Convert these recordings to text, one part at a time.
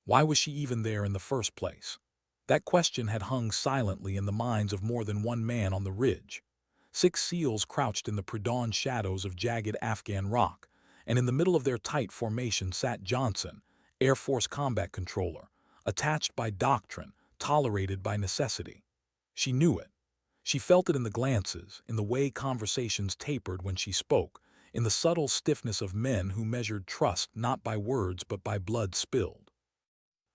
Why was she even there in the first place? That question had hung silently in the minds of more than one man on the ridge. 6 SEALs crouched in the pre-dawn shadows of jagged Afghan rock, and in the middle of their tight formation sat Johnson, Air Force combat controller, attached by doctrine, tolerated by necessity. She knew it. She felt it in the glances, in the way conversations tapered when she spoke, in the subtle stiffness of men who measured trust not by words but by blood spilled.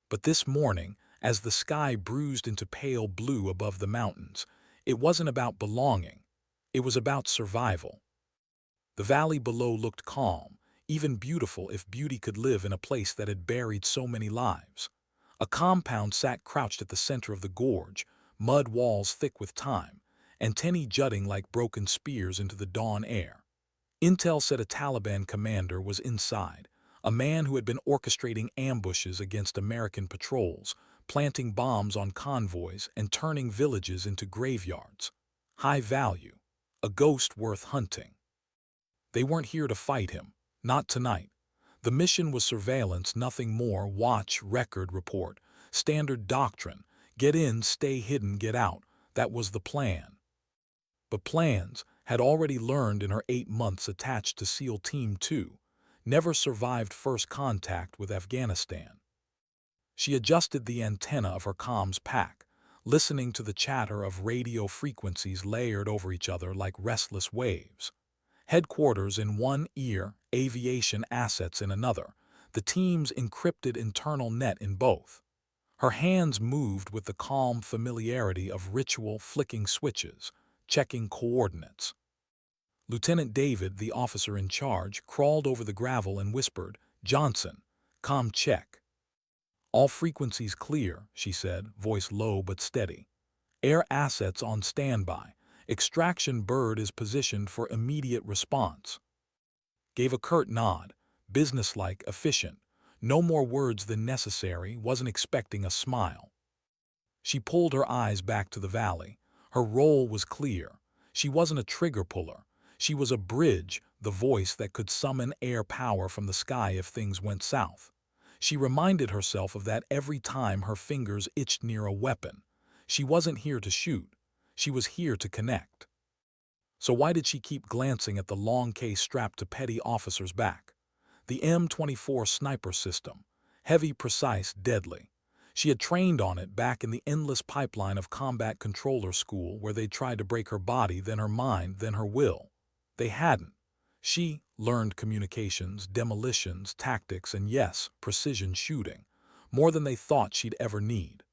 But this morning, as the sky bruised into pale blue above the mountains, it wasn't about belonging. It was about survival. The valley below looked calm, even beautiful if beauty could live in a place that had buried so many lives. A compound sat crouched at the center of the gorge, mud walls thick with time, antennae jutting like broken spears into the dawn air. Intel said a Taliban commander was inside, a man who had been orchestrating ambushes against American patrols, planting bombs on convoys and turning villages into graveyards. High value, a ghost worth hunting. They weren't here to fight him, not tonight. The mission was surveillance, nothing more. Watch, record, report, standard doctrine. Get in, stay hidden, get out. That was the plan. But plans had already learned in her 8 months attached to SEAL Team 2, never survived first contact with Afghanistan. She adjusted the antenna of her comms pack, listening to the chatter of radio frequencies layered over each other like restless waves. Headquarters in one ear, aviation assets in another, the team's encrypted internal net in both. Her hands moved with the calm familiarity of ritual flicking switches, checking coordinates. Lieutenant David, the officer in charge, crawled over the gravel and whispered, "Johnson, comm check." "All frequencies clear," she said, voice low but steady. "Air assets on standby. Extraction bird is positioned for immediate response." Gave a curt nod, businesslike, efficient. No more words than necessary, wasn't expecting a smile. She pulled her eyes back to the valley. Her role was clear. She wasn't a trigger puller. She was a bridge, the voice that could summon air power from the sky if things went south. She reminded herself of that every time her fingers itched near a weapon. She wasn't here to shoot. She was here to connect. So why did she keep glancing at the long case strapped to Petty Officer's back? The M24 sniper system. Heavy, precise, deadly. She had trained on it back in the endless pipeline of combat controller school where they tried to break her body, then her mind, then her will. They hadn't. She learned communications, demolitions, tactics, and yes, precision shooting. More than they thought she'd ever need.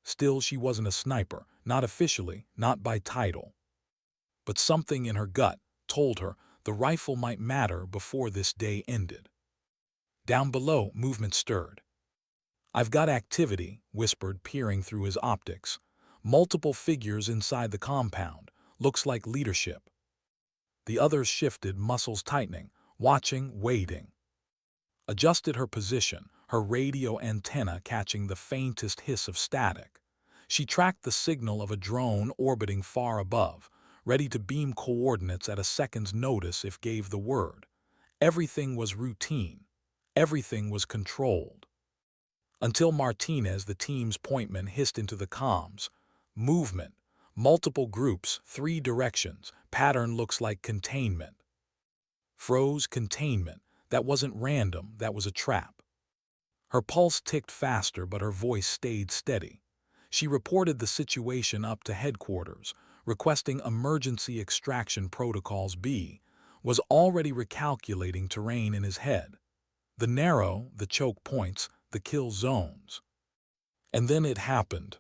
Still, she wasn't a sniper, not officially, not by title. But something in her gut told her the rifle might matter before this day ended. Down below, movement stirred. "I've got activity," whispered, peering through his optics. "Multiple figures inside the compound. Looks like leadership." The others shifted, muscles tightening, watching, waiting. Adjusted her position, her radio antenna catching the faintest hiss of static. She tracked the signal of a drone orbiting far above, ready to beam coordinates at a second's notice if gave the word. Everything was routine. Everything was controlled. Until Martinez, the team's pointman, hissed into the comms. "Movement. Multiple groups, 3 directions. Pattern looks like containment." Froze. Containment. That wasn't random, that was a trap. Her pulse ticked faster, but her voice stayed steady. She reported the situation up to headquarters, requesting emergency extraction protocols. B was already recalculating terrain in his head. The narrow, the choke points, the kill zones. And then it happened.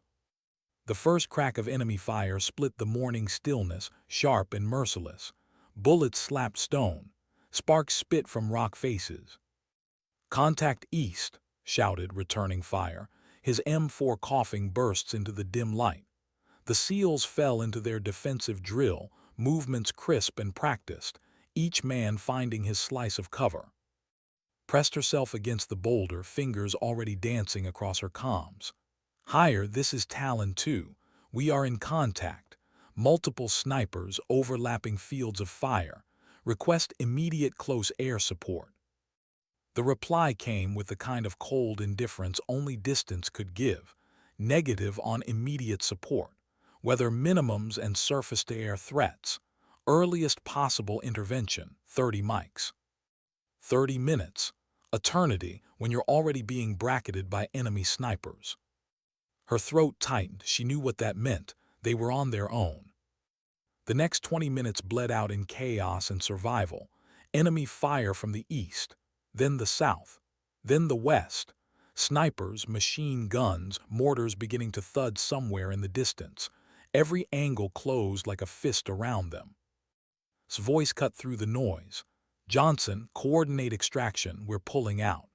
The first crack of enemy fire split the morning stillness, sharp and merciless. Bullets slapped stone. Sparks spit from rock faces. "Contact east," shouted, returning fire. His M4 coughing bursts into the dim light. The SEALs fell into their defensive drill, movements crisp and practiced, each man finding his slice of cover. Pressed herself against the boulder, fingers already dancing across her comms. "Higher, this is Talon 2. We are in contact. Multiple snipers, overlapping fields of fire. Request immediate close air support." The reply came with the kind of cold indifference only distance could give, negative on immediate support, whether minimums and surface-to-air threats, earliest possible intervention, 30 mics. 30 minutes, eternity when you're already being bracketed by enemy snipers. Her throat tightened. She knew what that meant. They were on their own. The next 20 minutes bled out in chaos and survival. Enemy fire from the east, then the south, then the west. Snipers, machine guns, mortars beginning to thud somewhere in the distance. Every angle closed like a fist around them. His voice cut through the noise. "Johnson, coordinate extraction. We're pulling out."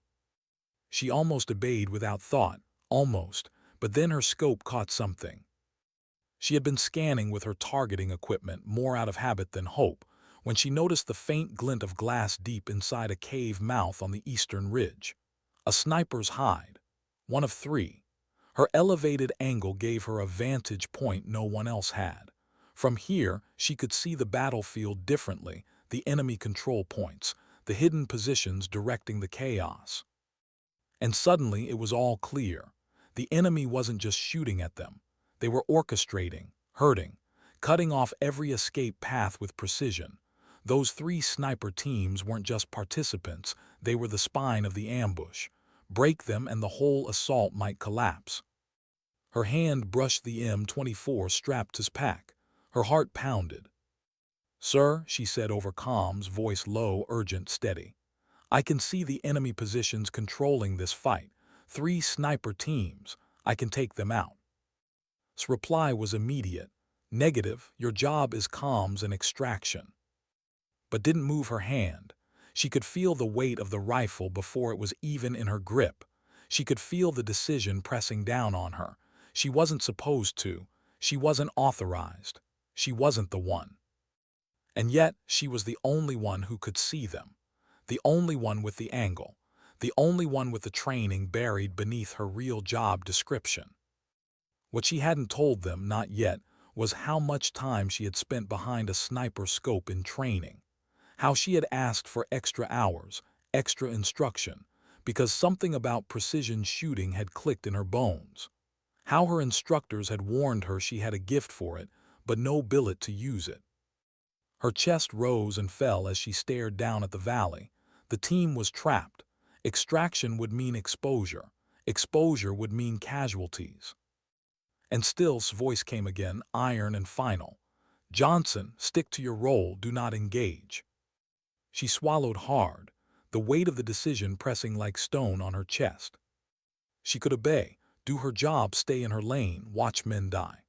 She almost obeyed without thought, almost, but then her scope caught something. She had been scanning with her targeting equipment more out of habit than hope when she noticed the faint glint of glass deep inside a cave mouth on the eastern ridge. A sniper's hide, one of 3. Her elevated angle gave her a vantage point no one else had. From here, she could see the battlefield differently, the enemy control points, the hidden positions directing the chaos. And suddenly it was all clear. The enemy wasn't just shooting at them. They were orchestrating, hurting, cutting off every escape path with precision. Those 3 sniper teams weren't just participants, they were the spine of the ambush. Break them and the whole assault might collapse. Her hand brushed the M24 strapped to his pack. Her heart pounded. "Sir," she said over comms, voice low, urgent, steady. "I can see the enemy positions controlling this fight. 3 sniper teams. I can take them out." His reply was immediate. "Negative, your job is comms and extraction." But didn't move her hand. She could feel the weight of the rifle before it was even in her grip. She could feel the decision pressing down on her. She wasn't supposed to. She wasn't authorized. She wasn't the one. And yet, she was the only one who could see them. The only one with the angle. The only one with the training buried beneath her real job description. What she hadn't told them, not yet, was how much time she had spent behind a sniper scope in training. How she had asked for extra hours, extra instruction, because something about precision shooting had clicked in her bones. How her instructors had warned her she had a gift for it, but no billet to use it. Her chest rose and fell as she stared down at the valley. The team was trapped. Extraction would mean exposure. Exposure would mean casualties. And Still's voice came again, iron and final. "Johnson, stick to your role, do not engage." She swallowed hard, the weight of the decision pressing like stone on her chest. She could obey, do her job, stay in her lane, watch men die.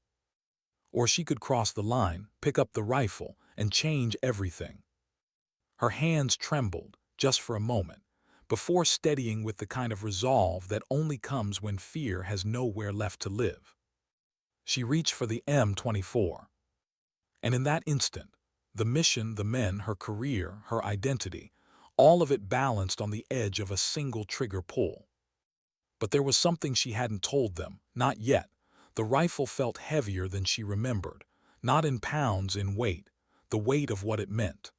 Or she could cross the line, pick up the rifle, and change everything. Her hands trembled, just for a moment, before steadying with the kind of resolve that only comes when fear has nowhere left to live. She reached for the M24. And in that instant, the mission, the men, her career, her identity, all of it balanced on the edge of a single trigger pull. But there was something she hadn't told them, not yet. The rifle felt heavier than she remembered, not in pounds, in weight, the weight of what it meant.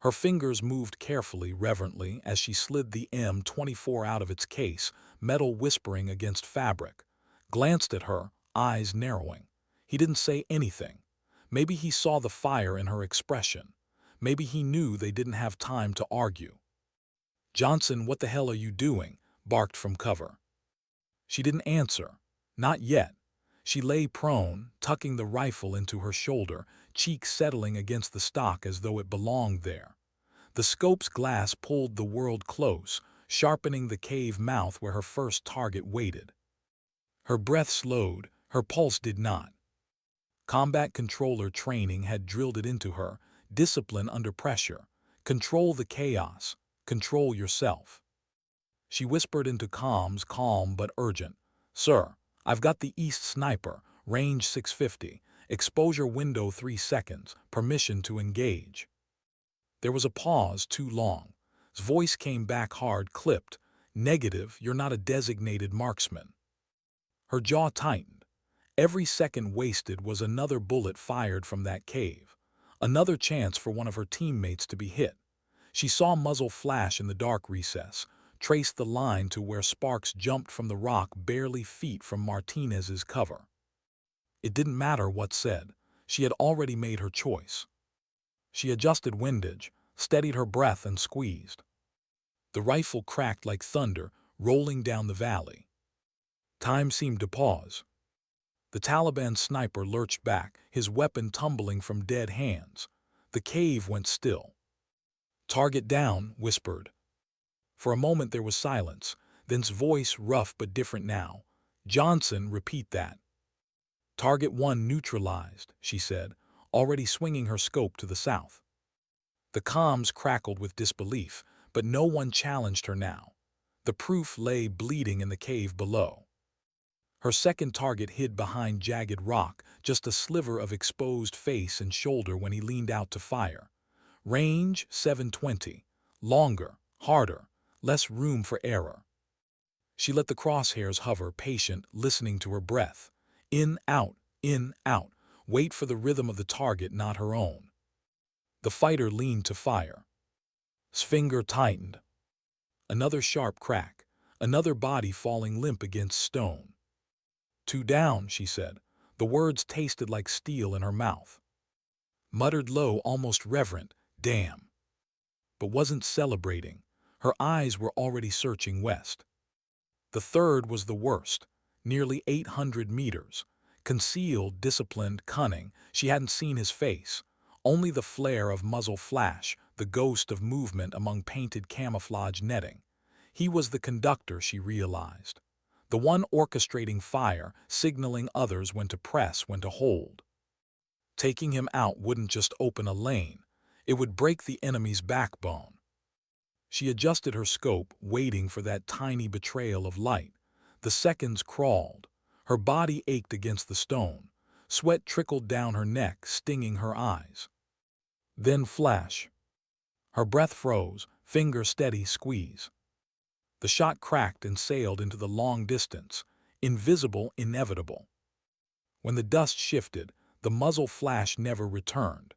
Her fingers moved carefully, reverently, as she slid the M24 out of its case, metal whispering against fabric. Glanced at her, eyes narrowing. He didn't say anything. Maybe he saw the fire in her expression. Maybe he knew they didn't have time to argue. "Johnson, what the hell are you doing?" barked from cover. She didn't answer. Not yet. She lay prone, tucking the rifle into her shoulder, cheek settling against the stock as though it belonged there. The scope's glass pulled the world close, sharpening the cave mouth where her first target waited. Her breath slowed, her pulse did not. Combat controller training had drilled it into her, discipline under pressure. Control the chaos, control yourself. She whispered into comms, calm but urgent. "Sir, I've got the East sniper, range 650, exposure window 3 seconds, permission to engage." There was a pause too long. His voice came back hard, clipped. "Negative, you're not a designated marksman." Her jaw tightened. Every second wasted was another bullet fired from that cave. Another chance for one of her teammates to be hit. She saw muzzle flash in the dark recess, traced the line to where sparks jumped from the rock barely feet from Martinez's cover. It didn't matter what said. She had already made her choice. She adjusted windage, steadied her breath, and squeezed. The rifle cracked like thunder, rolling down the valley. Time seemed to pause. The Taliban sniper lurched back, his weapon tumbling from dead hands. The cave went still. "Target down," whispered. For a moment there was silence, then's voice rough but different now. "Johnson, repeat that." "Target 1 neutralized," she said, already swinging her scope to the south. The comms crackled with disbelief, but no one challenged her now. The proof lay bleeding in the cave below. Her second target hid behind jagged rock, just a sliver of exposed face and shoulder when he leaned out to fire. Range 720. Longer, harder, less room for error. She let the crosshairs hover, patient, listening to her breath. In, out, wait for the rhythm of the target, not her own. The fighter leaned to fire. His finger tightened. Another sharp crack, another body falling limp against stone. "2 down," she said. The words tasted like steel in her mouth. Muttered low, almost reverent, "Damn." But wasn't celebrating. Her eyes were already searching west. The third was the worst, nearly 800 meters. Concealed, disciplined, cunning, she hadn't seen his face. Only the flare of muzzle flash, the ghost of movement among painted camouflage netting. He was the conductor, she realized. The one orchestrating fire, signaling others when to press, when to hold. Taking him out wouldn't just open a lane. It would break the enemy's backbone. She adjusted her scope, waiting for that tiny betrayal of light. The seconds crawled. Her body ached against the stone. Sweat trickled down her neck, stinging her eyes. Then flash. Her breath froze, finger steady squeeze. The shot cracked and sailed into the long distance, invisible, inevitable. When the dust shifted, the muzzle flash never returned.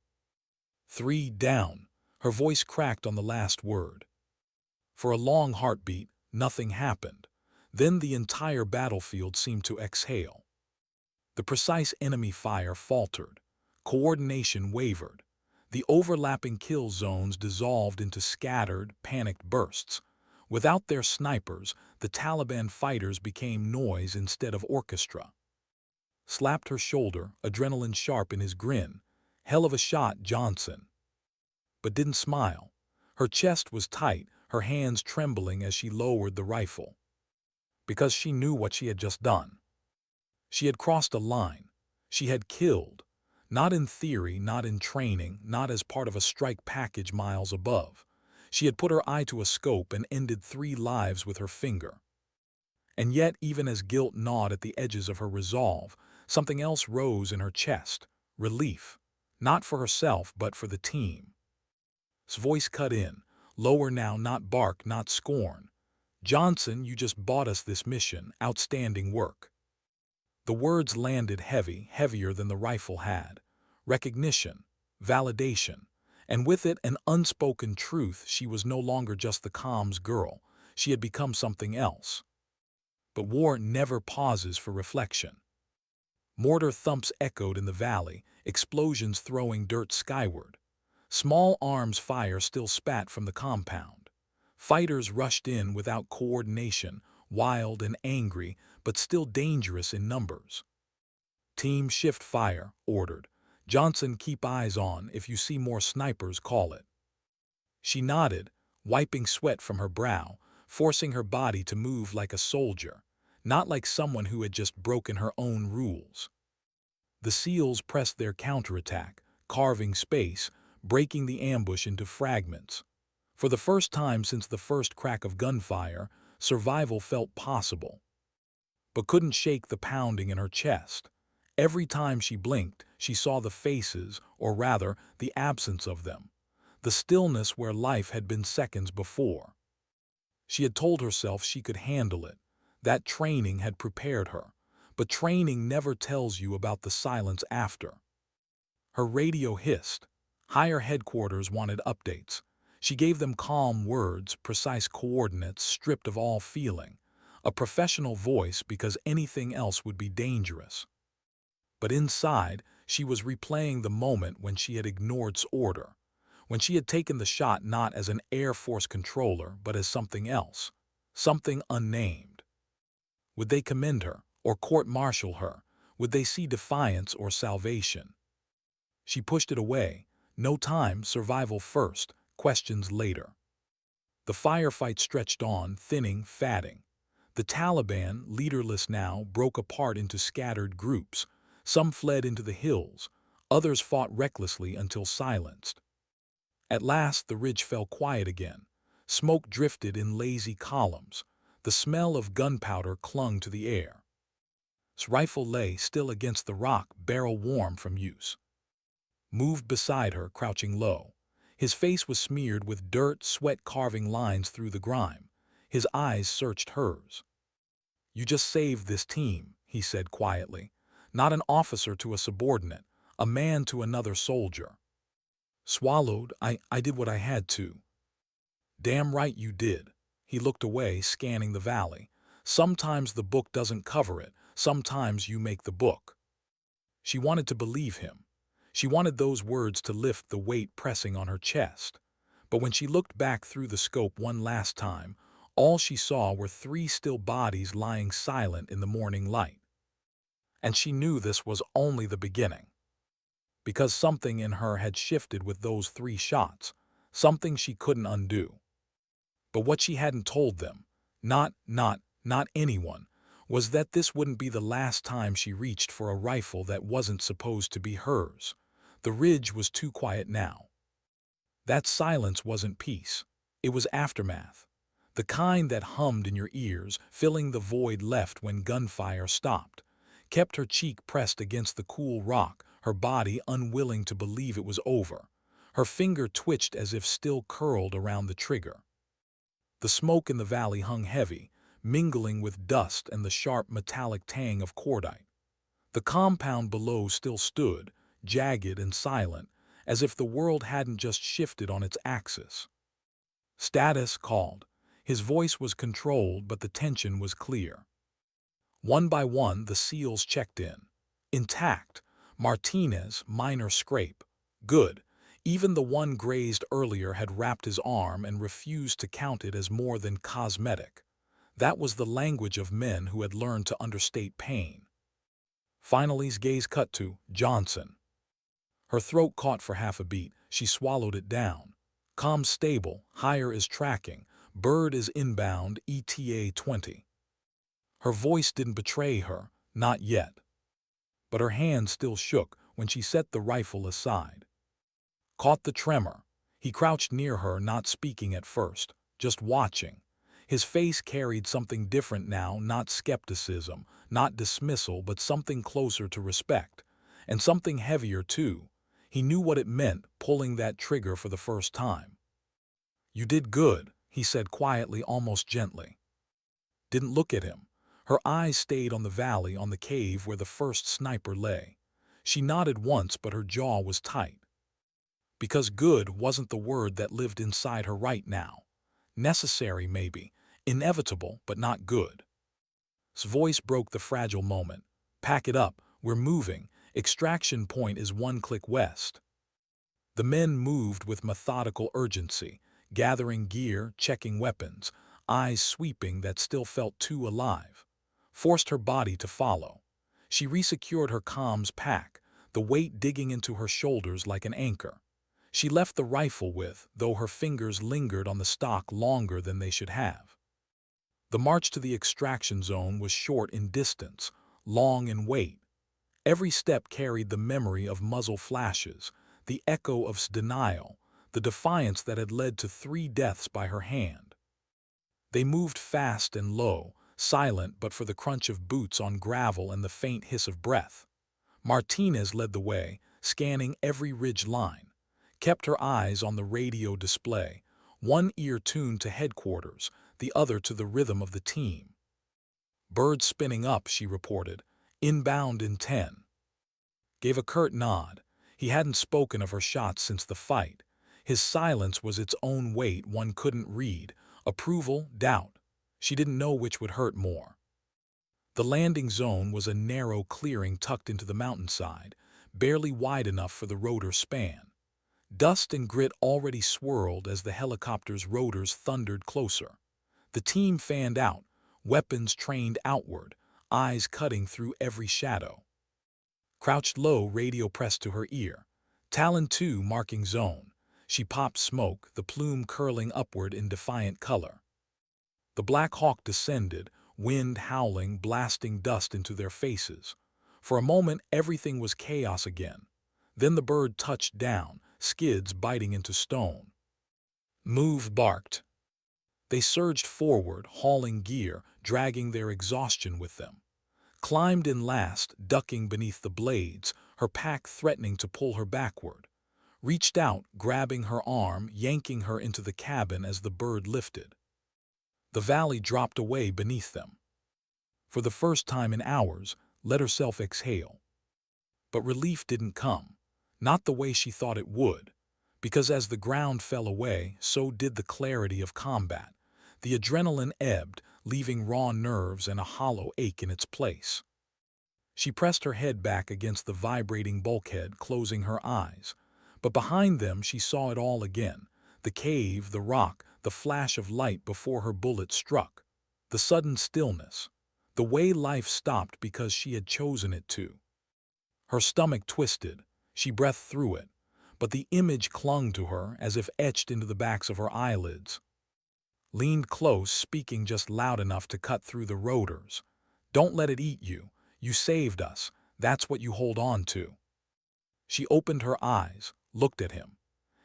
3 down. Her voice cracked on the last word. For a long heartbeat, nothing happened. Then the entire battlefield seemed to exhale. The precise enemy fire faltered. Coordination wavered. The overlapping kill zones dissolved into scattered, panicked bursts. Without their snipers, the Taliban fighters became noise instead of orchestra. Slapped her shoulder, adrenaline sharp in his grin. "Hell of a shot, Johnson." But didn't smile. Her chest was tight, her hands trembling as she lowered the rifle. Because she knew what she had just done. She had crossed a line. She had killed. Not in theory, not in training, not as part of a strike package miles above. She had put her eye to a scope and ended 3 lives with her finger. And yet, even as guilt gnawed at the edges of her resolve, something else rose in her chest. Relief. Not for herself, but for the team. His voice cut in. Lower now, not bark, not scorn. "Johnson, you just bought us this mission. Outstanding work." The words landed heavy, heavier than the rifle had. Recognition. Validation. And with it, an unspoken truth: she was no longer just the comms girl. She had become something else. But war never pauses for reflection. Mortar thumps echoed in the valley, explosions throwing dirt skyward. Small arms fire still spat from the compound. Fighters rushed in without coordination, wild and angry, but still dangerous in numbers. "Team, shift fire," ordered. "Johnson, keep eyes on. If you see more snipers, call it." She nodded, wiping sweat from her brow, forcing her body to move like a soldier, not like someone who had just broken her own rules. The SEALs pressed their counterattack, carving space, breaking the ambush into fragments. For the first time since the first crack of gunfire, survival felt possible. But couldn't shake the pounding in her chest. Every time she blinked, she saw the faces, or rather, the absence of them. The stillness where life had been seconds before. She had told herself she could handle it. That training had prepared her. But training never tells you about the silence after. Her radio hissed. Higher headquarters wanted updates. She gave them calm words, precise coordinates, stripped of all feeling. A professional voice because anything else would be dangerous. But inside, she was replaying the moment when she had ignored order, when she had taken the shot not as an Air Force controller but as something else, something unnamed. Would they commend her or court-martial her? Would they see defiance or salvation? She pushed it away. No time, survival first, questions later. The firefight stretched on, thinning, fatting. The Taliban, leaderless now, broke apart into scattered groups. Some fled into the hills, others fought recklessly until silenced. At last the ridge fell quiet again. Smoke drifted in lazy columns. The smell of gunpowder clung to the air. His rifle lay still against the rock, barrel warm from use. Moved beside her, crouching low. His face was smeared with dirt, sweat carving lines through the grime. His eyes searched hers. "You just saved this team," he said quietly. "Not an officer to a subordinate, a man to another soldier." Swallowed, I did what I had to." "Damn right you did." He looked away, scanning the valley. "Sometimes the book doesn't cover it. Sometimes you make the book." She wanted to believe him. She wanted those words to lift the weight pressing on her chest. But when she looked back through the scope one last time, all she saw were 3 still bodies lying silent in the morning light. And she knew this was only the beginning. Because something in her had shifted with those 3 shots, something she couldn't undo. But what she hadn't told them, not anyone, was that this wouldn't be the last time she reached for a rifle that wasn't supposed to be hers. The ridge was too quiet now. That silence wasn't peace. It was aftermath. The kind that hummed in your ears, filling the void left when gunfire stopped, kept her cheek pressed against the cool rock, her body unwilling to believe it was over. Her finger twitched as if still curled around the trigger. The smoke in the valley hung heavy, mingling with dust and the sharp metallic tang of cordite. The compound below still stood, jagged and silent, as if the world hadn't just shifted on its axis. "Status," called. His voice was controlled, but the tension was clear. One by one, the SEALs checked in. Intact. Martinez, minor scrape. Good. Even the one grazed earlier had wrapped his arm and refused to count it as more than cosmetic. That was the language of men who had learned to understate pain. Finally, his gaze cut to Johnson. Her throat caught for half a beat. She swallowed it down. "Comm stable, higher is tracking. Bird is inbound, ETA 20. Her voice didn't betray her, not yet. But her hand still shook when she set the rifle aside. Caught the tremor. He crouched near her, not speaking at first, just watching. His face carried something different now, not skepticism, not dismissal, but something closer to respect. And something heavier, too. He knew what it meant, pulling that trigger for the first time. "You did good," he said quietly, almost gently. Didn't look at him. Her eyes stayed on the valley, on the cave where the first sniper lay. She nodded once, but her jaw was tight. Because good wasn't the word that lived inside her right now. Necessary, maybe. Inevitable, but not good. His voice broke the fragile moment. "Pack it up. We're moving. Extraction point is 1 click west." The men moved with methodical urgency, gathering gear, checking weapons, eyes sweeping that still felt too alive. Forced her body to follow. She resecured her comms pack, the weight digging into her shoulders like an anchor. She left the rifle with, though her fingers lingered on the stock longer than they should have. The march to the extraction zone was short in distance, long in weight. Every step carried the memory of muzzle flashes, the echo of denial, the defiance that had led to 3 deaths by her hand. They moved fast and low, silent but for the crunch of boots on gravel and the faint hiss of breath. Martinez led the way, scanning every ridge line. Kept her eyes on the radio display, one ear tuned to headquarters, the other to the rhythm of the team. "Bird spinning up," she reported. "Inbound in 10. Gave a curt nod. He hadn't spoken of her shots since the fight. His silence was its own weight one couldn't read, approval, doubt. She didn't know which would hurt more. The landing zone was a narrow clearing tucked into the mountainside, barely wide enough for the rotor span. Dust and grit already swirled as the helicopter's rotors thundered closer. The team fanned out, weapons trained outward, eyes cutting through every shadow. Crouched low, radio pressed to her ear. Talon 2 marking zone. She popped smoke, the plume curling upward in defiant color. The Black Hawk descended, wind howling, blasting dust into their faces. For a moment, everything was chaos again. Then the bird touched down, skids biting into stone. Move, barked. They surged forward, hauling gear, dragging their exhaustion with them. Climbed in last, ducking beneath the blades, her pack threatening to pull her backward. Reached out, grabbing her arm, yanking her into the cabin as the bird lifted. The valley dropped away beneath them. For the first time in hours, let herself exhale. But relief didn't come, not the way she thought it would, because as the ground fell away, so did the clarity of combat. The adrenaline ebbed, leaving raw nerves and a hollow ache in its place. She pressed her head back against the vibrating bulkhead, closing her eyes. But behind them she saw it all again. The cave, the rock, the flash of light before her bullet struck. The sudden stillness. The way life stopped because she had chosen it to. Her stomach twisted. She breathed through it. But the image clung to her as if etched into the backs of her eyelids. Leaned close, speaking just loud enough to cut through the rotors. Don't let it eat you. You saved us. That's what you hold on to. She opened her eyes, looked at him.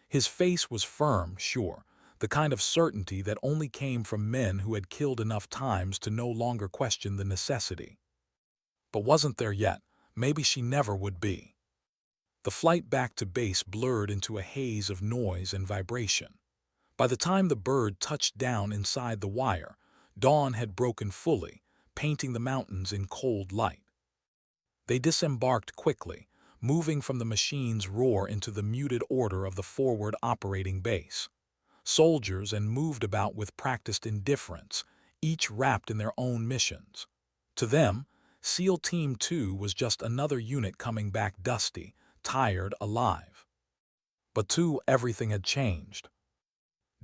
His face was firm, sure, the kind of certainty that only came from men who had killed enough times to no longer question the necessity. But wasn't there yet. Maybe she never would be. The flight back to base blurred into a haze of noise and vibration. By the time the bird touched down inside the wire, dawn had broken fully, painting the mountains in cold light. They disembarked quickly, moving from the machine's roar into the muted order of the forward operating base. Soldiers and moved about with practiced indifference, each wrapped in their own missions. To them, SEAL Team 2 was just another unit coming back dusty, tired, alive. But to everything had changed.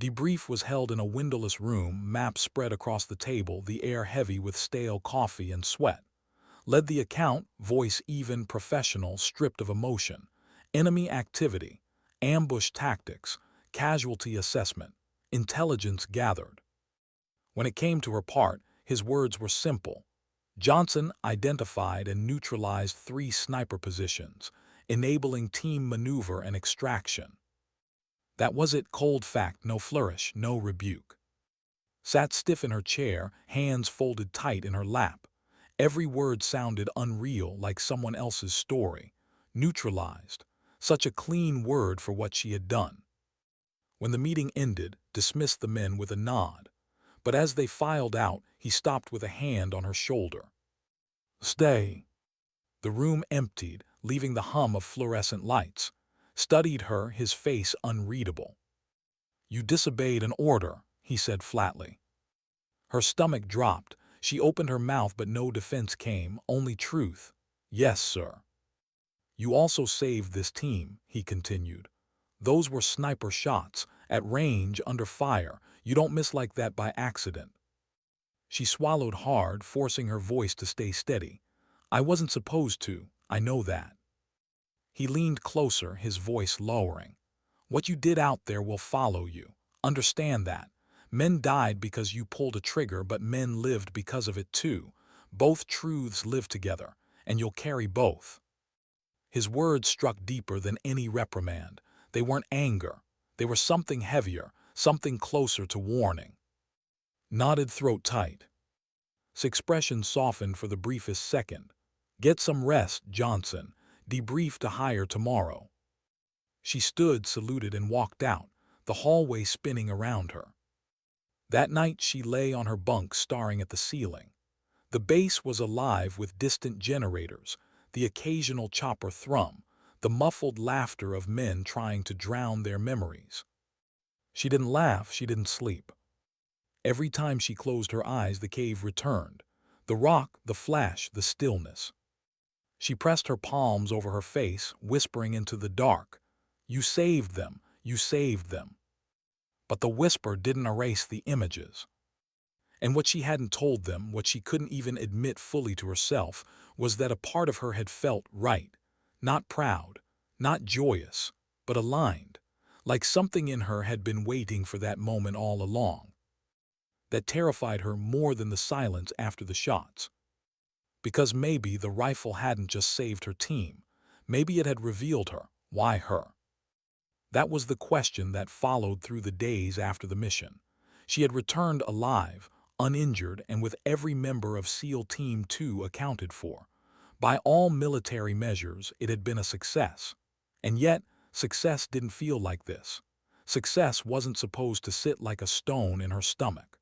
Debrief was held in a windowless room, maps spread across the table, the air heavy with stale coffee and sweat. Led the account, voice even, professional, stripped of emotion. Enemy activity, ambush tactics, casualty assessment, intelligence gathered. When it came to her part, his words were simple. Johnson identified and neutralized 3 sniper positions, enabling team maneuver and extraction. That was it, cold fact, no flourish, no rebuke. Sat stiff in her chair, hands folded tight in her lap. Every word sounded unreal, like someone else's story. Neutralized. Such a clean word for what she had done. When the meeting ended, dismissed the men with a nod. But as they filed out, he stopped with a hand on her shoulder. Stay. The room emptied, leaving the hum of fluorescent lights. Studied her, his face unreadable. You disobeyed an order, he said flatly. Her stomach dropped. She opened her mouth but no defense came, only truth. Yes, sir. You also saved this team, he continued. Those were sniper shots, at range, under fire. You don't miss like that by accident. She swallowed hard, forcing her voice to stay steady. I wasn't supposed to, I know that. He leaned closer, his voice lowering. What you did out there will follow you. Understand that. Men died because you pulled a trigger, but men lived because of it too. Both truths live together, and you'll carry both. His words struck deeper than any reprimand. They weren't anger. They were something heavier, something closer to warning. Knotted throat tight. His expression softened for the briefest second. Get some rest, Johnson. Debrief to hire tomorrow. She stood, saluted, and walked out, the hallway spinning around her. That night she lay on her bunk staring at the ceiling. The base was alive with distant generators, the occasional chopper thrum, the muffled laughter of men trying to drown their memories. She didn't laugh, she didn't sleep. Every time she closed her eyes, the cave returned. The rock, the flash, the stillness. She pressed her palms over her face, whispering into the dark, "You saved them, you saved them." But the whisper didn't erase the images. And what she hadn't told them, what she couldn't even admit fully to herself, was that a part of her had felt right. Not proud, not joyous, but aligned. Like something in her had been waiting for that moment all along. That terrified her more than the silence after the shots. Because maybe the rifle hadn't just saved her team. Maybe it had revealed her. Why her? That was the question that followed through the days after the mission. She had returned alive, uninjured, and with every member of SEAL Team 2 accounted for. By all military measures, it had been a success. And yet, success didn't feel like this. Success wasn't supposed to sit like a stone in her stomach.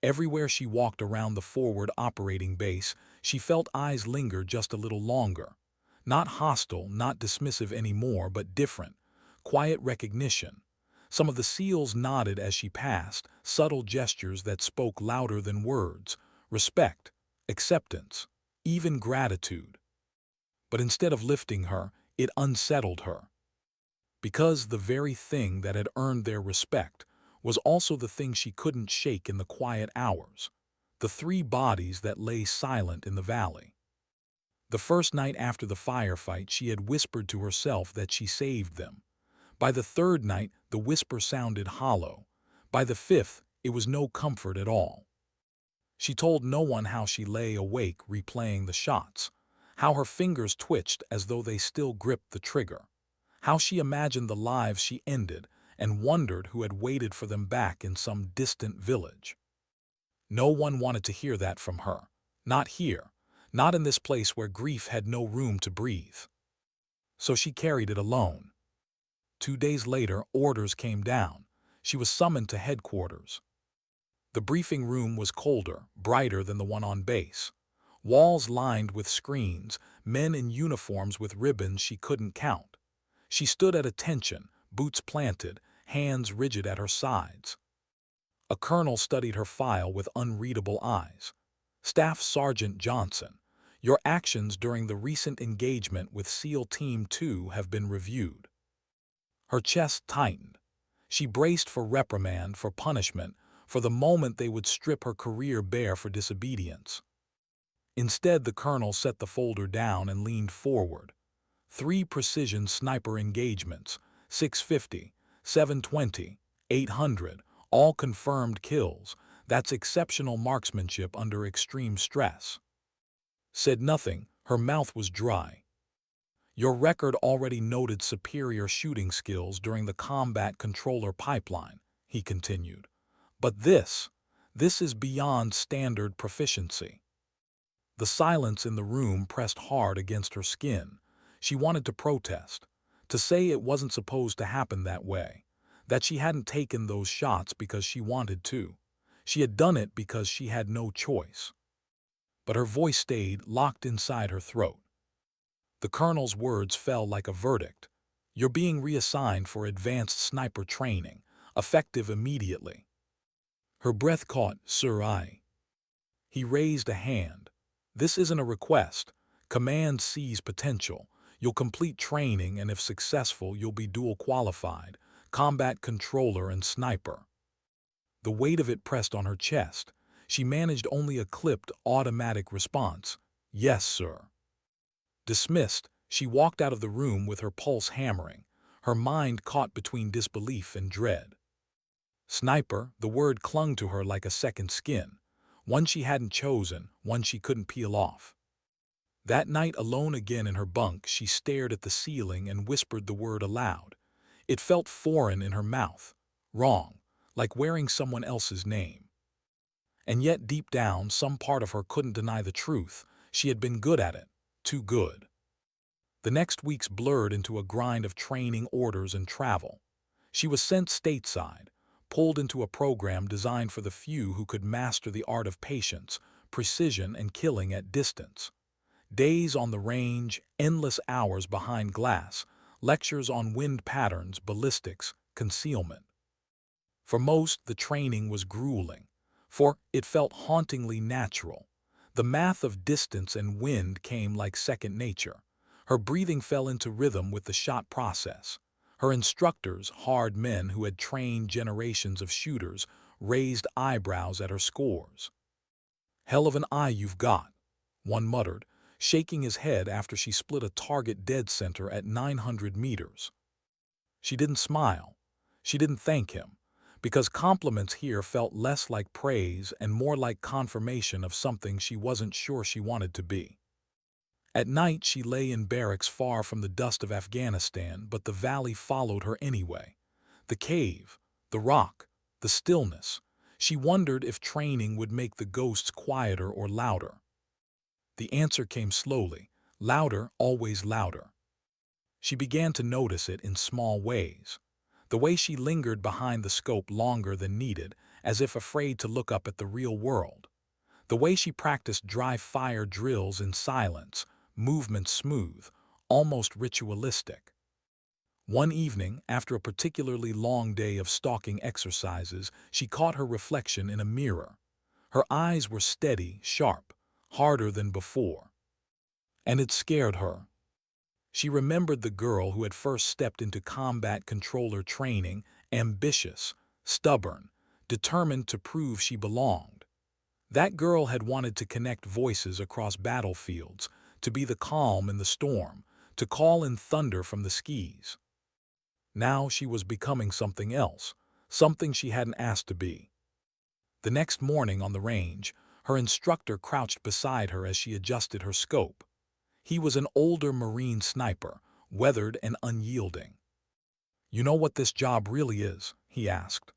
Everywhere she walked around the forward operating base, she felt eyes linger just a little longer. Not hostile, not dismissive anymore, but different. Quiet recognition. Some of the SEALs nodded as she passed, subtle gestures that spoke louder than words. Respect, acceptance, even gratitude. But instead of lifting her, it unsettled her. Because the very thing that had earned their respect was also the thing she couldn't shake in the quiet hours. The three bodies that lay silent in the valley. The first night after the firefight, she had whispered to herself that she saved them. By the third night, the whisper sounded hollow. By the fifth, it was no comfort at all. She told no one how she lay awake replaying the shots, how her fingers twitched as though they still gripped the trigger, how she imagined the lives she ended and wondered who had waited for them back in some distant village. No one wanted to hear that from her. Not here. Not in this place where grief had no room to breathe. So she carried it alone. 2 days later, orders came down. She was summoned to headquarters. The briefing room was colder, brighter than the one on base. Walls lined with screens, men in uniforms with ribbons she couldn't count. She stood at attention, boots planted, hands rigid at her sides. A colonel studied her file with unreadable eyes. Staff Sergeant Johnson, your actions during the recent engagement with SEAL Team 2 have been reviewed. Her chest tightened. She braced for reprimand, for punishment, for the moment they would strip her career bare for disobedience. Instead, the colonel set the folder down and leaned forward. 3 precision sniper engagements, 650, 720, 800, all confirmed kills. That's exceptional marksmanship under extreme stress. Said nothing, her mouth was dry. Your record already noted superior shooting skills during the combat controller pipeline, he continued. But this is beyond standard proficiency. The silence in the room pressed hard against her skin. She wanted to protest, to say it wasn't supposed to happen that way, that she hadn't taken those shots because she wanted to. She had done it because she had no choice. But her voice stayed locked inside her throat. The colonel's words fell like a verdict. You're being reassigned for advanced sniper training, effective immediately. Her breath caught. Sir, He raised a hand. This isn't a request. Command sees potential. You'll complete training, and if successful, you'll be dual qualified, combat controller and sniper. The weight of it pressed on her chest. She managed only a clipped, automatic response. Yes, sir. Dismissed, she walked out of the room with her pulse hammering, her mind caught between disbelief and dread. Sniper, the word clung to her like a second skin, one she hadn't chosen, one she couldn't peel off. That night, alone again in her bunk, she stared at the ceiling and whispered the word aloud. It felt foreign in her mouth, wrong, like wearing someone else's name. And yet deep down, some part of her couldn't deny the truth. She had been good at it, too good. The next weeks blurred into a grind of training, orders, and travel. She was sent stateside, pulled into a program designed for the few who could master the art of patience, precision, and killing at distance. Days on the range, endless hours behind glass, lectures on wind patterns, ballistics, concealment. For most, the training was grueling, for it felt hauntingly natural. The math of distance and wind came like second nature. Her breathing fell into rhythm with the shot process. Her instructors, hard men who had trained generations of shooters, raised eyebrows at her scores. "Hell of an eye you've got," one muttered, shaking his head after she split a target dead center at 900 meters. She didn't smile. She didn't thank him, because compliments here felt less like praise and more like confirmation of something she wasn't sure she wanted to be. At night she lay in barracks far from the dust of Afghanistan, but the valley followed her anyway. The cave, the rock, the stillness. She wondered if training would make the ghosts quieter or louder. The answer came slowly, louder, always louder. She began to notice it in small ways. The way she lingered behind the scope longer than needed, as if afraid to look up at the real world. The way she practiced dry fire drills in silence, movements smooth, almost ritualistic. One evening, after a particularly long day of stalking exercises, she caught her reflection in a mirror. Her eyes were steady, sharp, harder than before. And it scared her. She remembered the girl who had first stepped into combat controller training, ambitious, stubborn, determined to prove she belonged. That girl had wanted to connect voices across battlefields, to be the calm in the storm, to call in thunder from the skis. Now she was becoming something else, something she hadn't asked to be. The next morning on the range, her instructor crouched beside her as she adjusted her scope. He was an older Marine sniper, weathered and unyielding. "You know what this job really is?" he asked.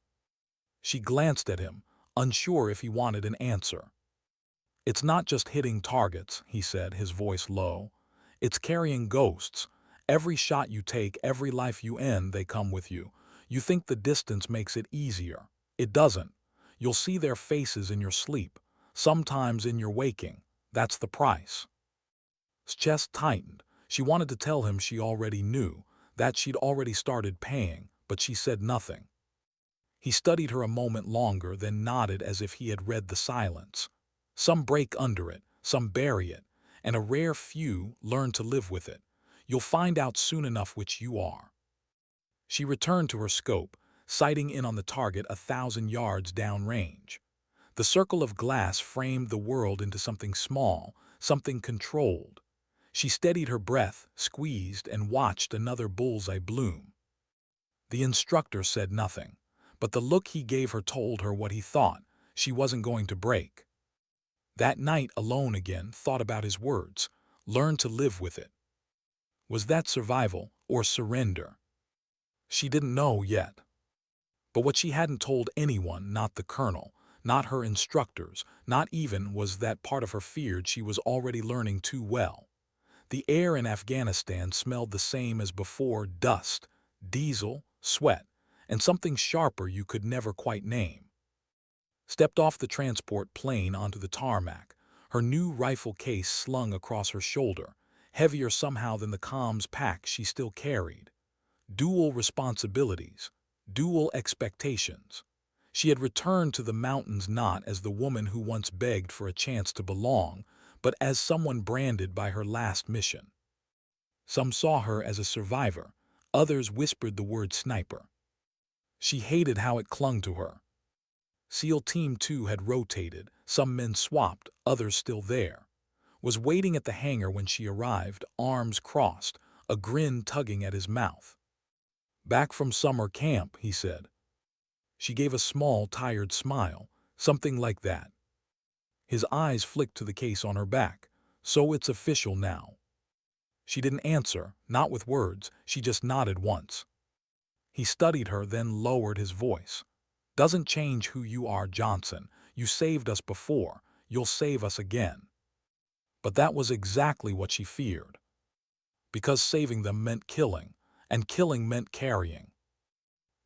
She glanced at him, unsure if he wanted an answer. "It's not just hitting targets," he said, his voice low. "It's carrying ghosts. Every shot you take, every life you end, they come with you. You think the distance makes it easier. It doesn't. You'll see their faces in your sleep, sometimes in your waking. That's the price." His chest tightened. She wanted to tell him she already knew, that she'd already started paying, but she said nothing. He studied her a moment longer, then nodded as if he had read the silence. Some break under it, some bury it, and a rare few learn to live with it. You'll find out soon enough which you are. She returned to her scope, sighting in on the target 1,000 yards downrange. The circle of glass framed the world into something small, something controlled. She steadied her breath, squeezed, and watched another bullseye bloom. The instructor said nothing, but the look he gave her told her what he thought. She wasn't going to break. That night, alone again, thought about his words, learned to live with it. Was that survival or surrender? She didn't know yet. But what she hadn't told anyone, not the colonel, not her instructors, not even, was that part of her feared she was already learning too well. The air in Afghanistan smelled the same as before: dust, diesel, sweat, and something sharper you could never quite name. Stepped off the transport plane onto the tarmac, her new rifle case slung across her shoulder, heavier somehow than the comms pack she still carried. Dual responsibilities, dual expectations. She had returned to the mountains not as the woman who once begged for a chance to belong, but as someone branded by her last mission. Some saw her as a survivor, others whispered the word sniper. She hated how it clung to her. SEAL Team 2 had rotated, some men swapped, others still there. Was waiting at the hangar when she arrived, arms crossed, a grin tugging at his mouth. "Back from summer camp," he said. She gave a small, tired smile, something like that. His eyes flicked to the case on her back. "So it's official now." She didn't answer, not with words, she just nodded once. He studied her, then lowered his voice. "Doesn't change who you are, Johnson. You saved us before, you'll save us again." But that was exactly what she feared. Because saving them meant killing, and killing meant carrying.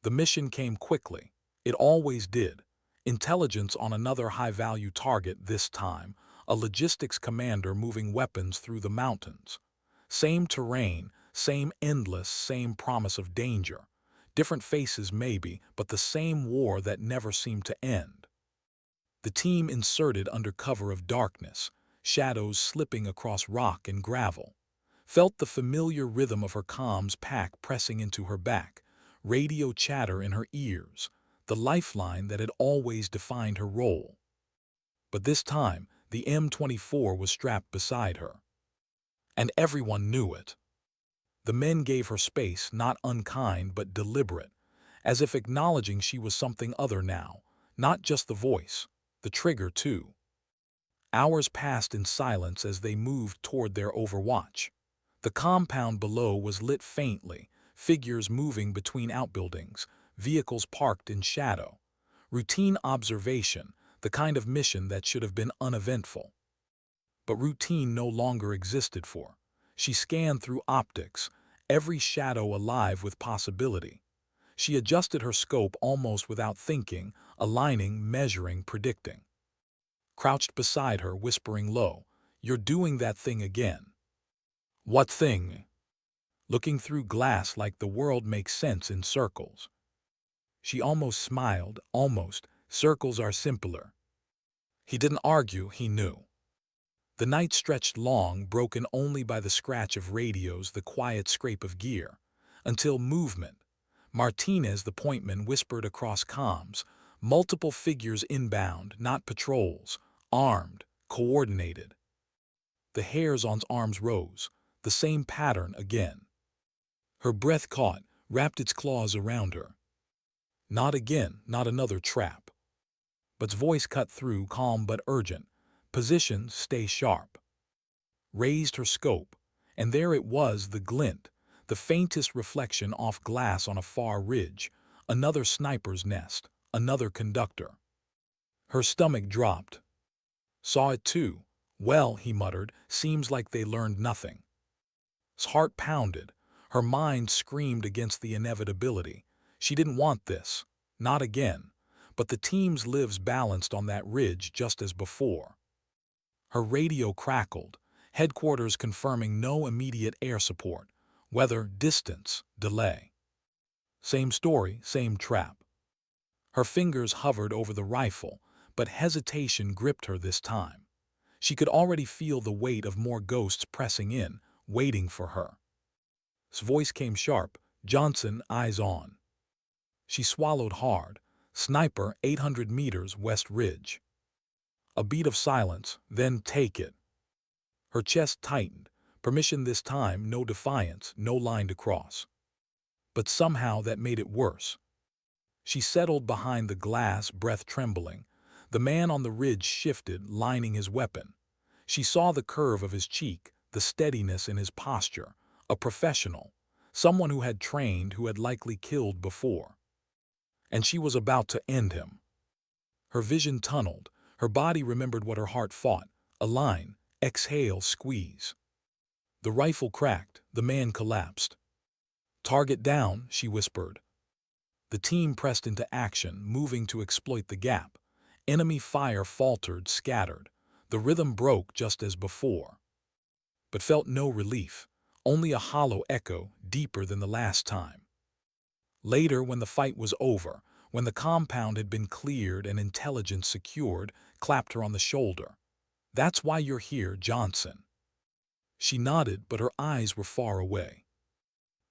The mission came quickly. It always did. Intelligence on another high-value target this time, a logistics commander moving weapons through the mountains. Same terrain, same endless, same promise of danger. Different faces maybe, but the same war that never seemed to end. The team inserted under cover of darkness, shadows slipping across rock and gravel. Felt the familiar rhythm of her comms pack pressing into her back, radio chatter in her ears, the lifeline that had always defined her role. But this time, the M24 was strapped beside her. And everyone knew it. The men gave her space, not unkind but deliberate, as if acknowledging she was something other now, not just the voice, the trigger too. Hours passed in silence as they moved toward their overwatch. The compound below was lit faintly, figures moving between outbuildings, vehicles parked in shadow. Routine observation, the kind of mission that should have been uneventful. But routine no longer existed for. She scanned through optics, every shadow alive with possibility. She adjusted her scope almost without thinking, aligning, measuring, predicting. Crouched beside her, whispering low, "You're doing that thing again." "What thing?" Looking through glass like the world makes sense in circles. She almost smiled, almost. Circles are simpler. He didn't argue, he knew. The night stretched long, broken only by the scratch of radios, the quiet scrape of gear. Until movement. Martinez, the pointman, whispered across comms, multiple figures inbound, not patrols, armed, coordinated. The hairs on arms rose, the same pattern again. Her breath caught, wrapped its claws around her. Not again, not another trap. But's voice cut through, calm but urgent. Position, stay sharp. Raised her scope, and there it was, the glint, the faintest reflection off glass on a far ridge. Another sniper's nest, another conductor. Her stomach dropped. Saw it too. Well, he muttered, seems like they learned nothing. His heart pounded. Her mind screamed against the inevitability. She didn't want this. Not again. But the team's lives balanced on that ridge just as before. Her radio crackled, headquarters confirming no immediate air support. Weather, distance, delay. Same story, same trap. Her fingers hovered over the rifle, but hesitation gripped her this time. She could already feel the weight of more ghosts pressing in, waiting for her. His voice came sharp, "Johnson, eyes on." She swallowed hard. "Sniper, 800 meters west ridge." A beat of silence, then "Take it." Her chest tightened. Permission this time, no defiance, no line to cross. But somehow that made it worse. She settled behind the glass, breath trembling. The man on the ridge shifted, lining his weapon. She saw the curve of his cheek, the steadiness in his posture. A professional. Someone who had trained, who had likely killed before. And she was about to end him. Her vision tunneled. Her body remembered what her heart fought. A line. Exhale, squeeze. The rifle cracked. The man collapsed. "Target down," she whispered. The team pressed into action, moving to exploit the gap. Enemy fire faltered, scattered. The rhythm broke just as before. But felt no relief. Only a hollow echo, deeper than the last time. Later, when the fight was over, when the compound had been cleared and intelligence secured, clapped her on the shoulder. "That's why you're here, Johnson." She nodded, but her eyes were far away.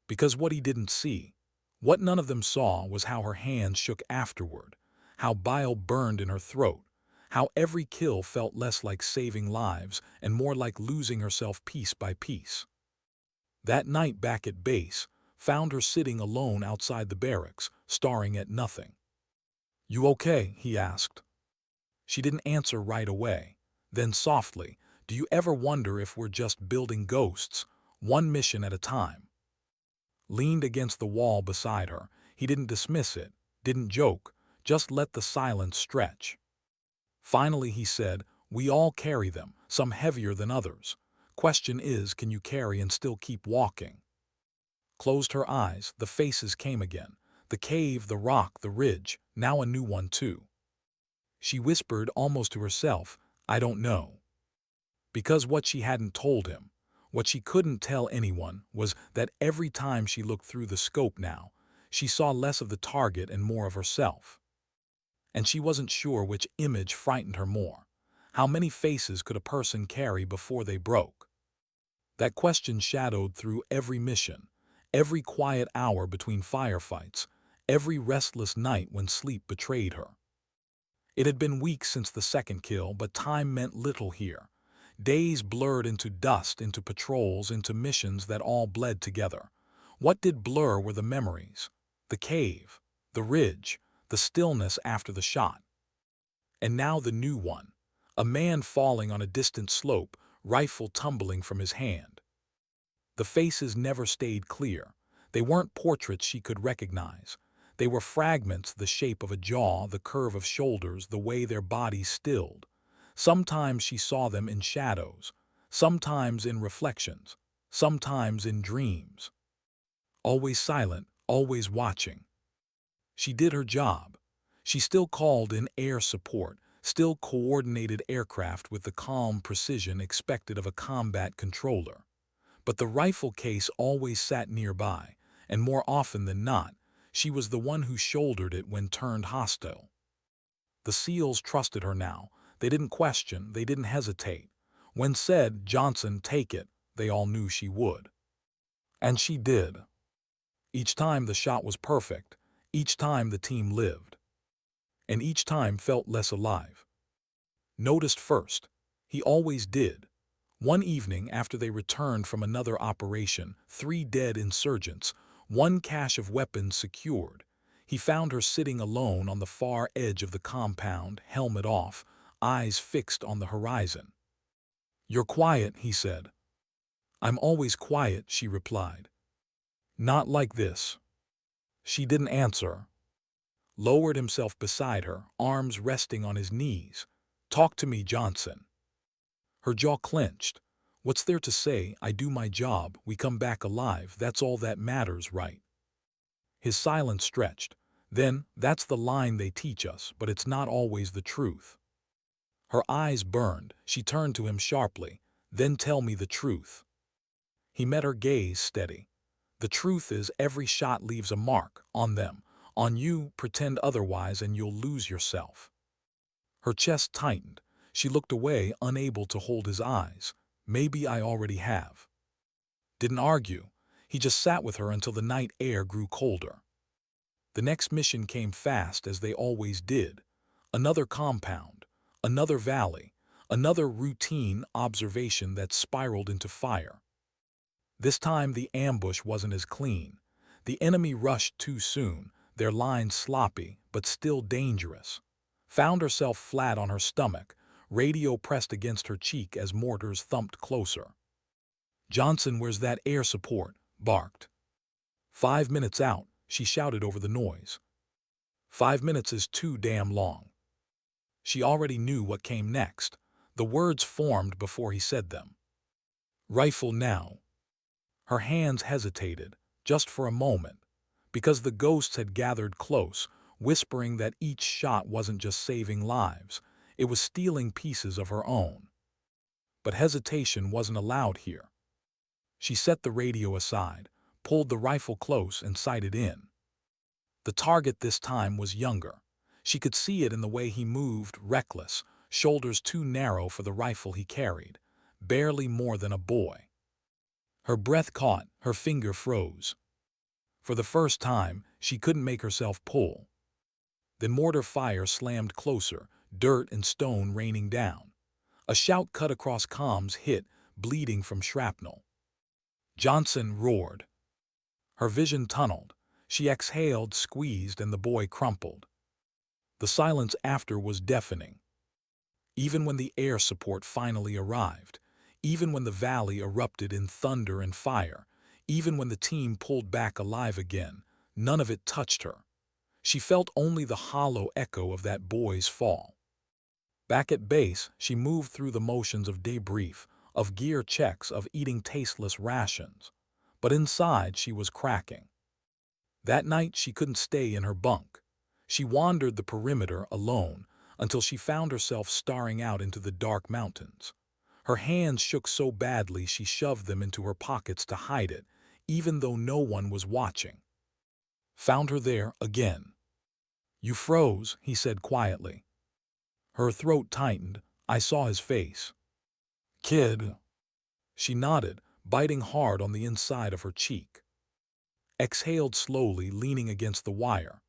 Because what he didn't see, what none of them saw, was how her hands shook afterward, how bile burned in her throat, how every kill felt less like saving lives and more like losing herself piece by piece. That night back at base, found her sitting alone outside the barracks, staring at nothing. "You okay?" he asked. She didn't answer right away. Then softly, "Do you ever wonder if we're just building ghosts, one mission at a time?" Leaned against the wall beside her. He didn't dismiss it, didn't joke, just let the silence stretch. Finally he said, "We all carry them, some heavier than others. Question is, can you carry and still keep walking?" Closed her eyes, the faces came again. The cave, the rock, the ridge, now a new one too. She whispered almost to herself, "I don't know." Because what she hadn't told him, what she couldn't tell anyone, was that every time she looked through the scope now, She saw less of the target and more of herself. And she wasn't sure which image frightened her more. How many faces could a person carry before they broke? That question shadowed through every mission, every quiet hour between firefights, every restless night when sleep betrayed her. It had been weeks since the second kill, but time meant little here. Days blurred into dust, into patrols, into missions that all bled together. What did blur were the memories, the cave, the ridge, the stillness after the shot. And now the new one, a man falling on a distant slope, rifle tumbling from his hand. The faces never stayed clear. They weren't portraits she could recognize. They were fragments, the shape of a jaw, the curve of shoulders, the way their bodies stilled. Sometimes she saw them in shadows, sometimes in reflections, sometimes in dreams. Always silent, always watching. She did her job. She still called in air support, still coordinated aircraft with the calm precision expected of a combat controller. But the rifle case always sat nearby, and more often than not, she was the one who shouldered it when turned hostile. The SEALs trusted her now. They didn't question, they didn't hesitate. When said, "Johnson, take it," they all knew she would. And she did. Each time the shot was perfect. Each time the team lived. And each time felt less alive. Noticed first. He always did. One evening after they returned from another operation, 3 dead insurgents, 1 cache of weapons secured, he found her sitting alone on the far edge of the compound, helmet off, eyes fixed on the horizon. "You're quiet," he said. "I'm always quiet," she replied. "Not like this." She didn't answer. Lowered himself beside her, arms resting on his knees. "Talk to me, Johnson." Her jaw clenched. "What's there to say? I do my job, we come back alive, that's all that matters, right?" His silence stretched. "Then, that's the line they teach us, but it's not always the truth." Her eyes burned. She turned to him sharply. "Then tell me the truth." He met her gaze steady. "The truth is every shot leaves a mark, on them, on you. Pretend otherwise and you'll lose yourself." Her chest tightened. She looked away, unable to hold his eyes. "Maybe I already have." Didn't argue. He just sat with her until the night air grew colder. The next mission came fast, as they always did. Another compound, another valley, another routine observation that spiraled into fire. This time the ambush wasn't as clean. The enemy rushed too soon, their lines sloppy, but still dangerous. Found herself flat on her stomach, radio pressed against her cheek as mortars thumped closer. "Johnson, where's that air support?" barked. 5 minutes out, she shouted over the noise. 5 minutes is too damn long. She already knew what came next. The words formed before he said them. "Rifle now." Her hands hesitated, just for a moment, because the ghosts had gathered close, whispering that each shot wasn't just saving lives, it was stealing pieces of her own. But hesitation wasn't allowed here. She set the radio aside, pulled the rifle close and sighted in. The target this time was younger. She could see it in the way he moved, reckless, shoulders too narrow for the rifle he carried, barely more than a boy. Her breath caught, her finger froze. For the first time, she couldn't make herself pull. Then mortar fire slammed closer, dirt and stone raining down. A shout cut across comms, hit, bleeding from shrapnel. Johnson roared. Her vision tunneled. She exhaled, squeezed, and the boy crumpled. The silence after was deafening. Even when the air support finally arrived, even when the valley erupted in thunder and fire, even when the team pulled back alive again, none of it touched her. She felt only the hollow echo of that boy's fall. Back at base, she moved through the motions of debrief, of gear checks, of eating tasteless rations. But inside, she was cracking. That night, she couldn't stay in her bunk. She wandered the perimeter alone until she found herself staring out into the dark mountains. Her hands shook so badly she shoved them into her pockets to hide it, even though no one was watching. Found her there again. You froze, he said quietly. Her throat tightened. I saw his face. Kid. She nodded, biting hard on the inside of her cheek. Exhaled slowly, leaning against the wire.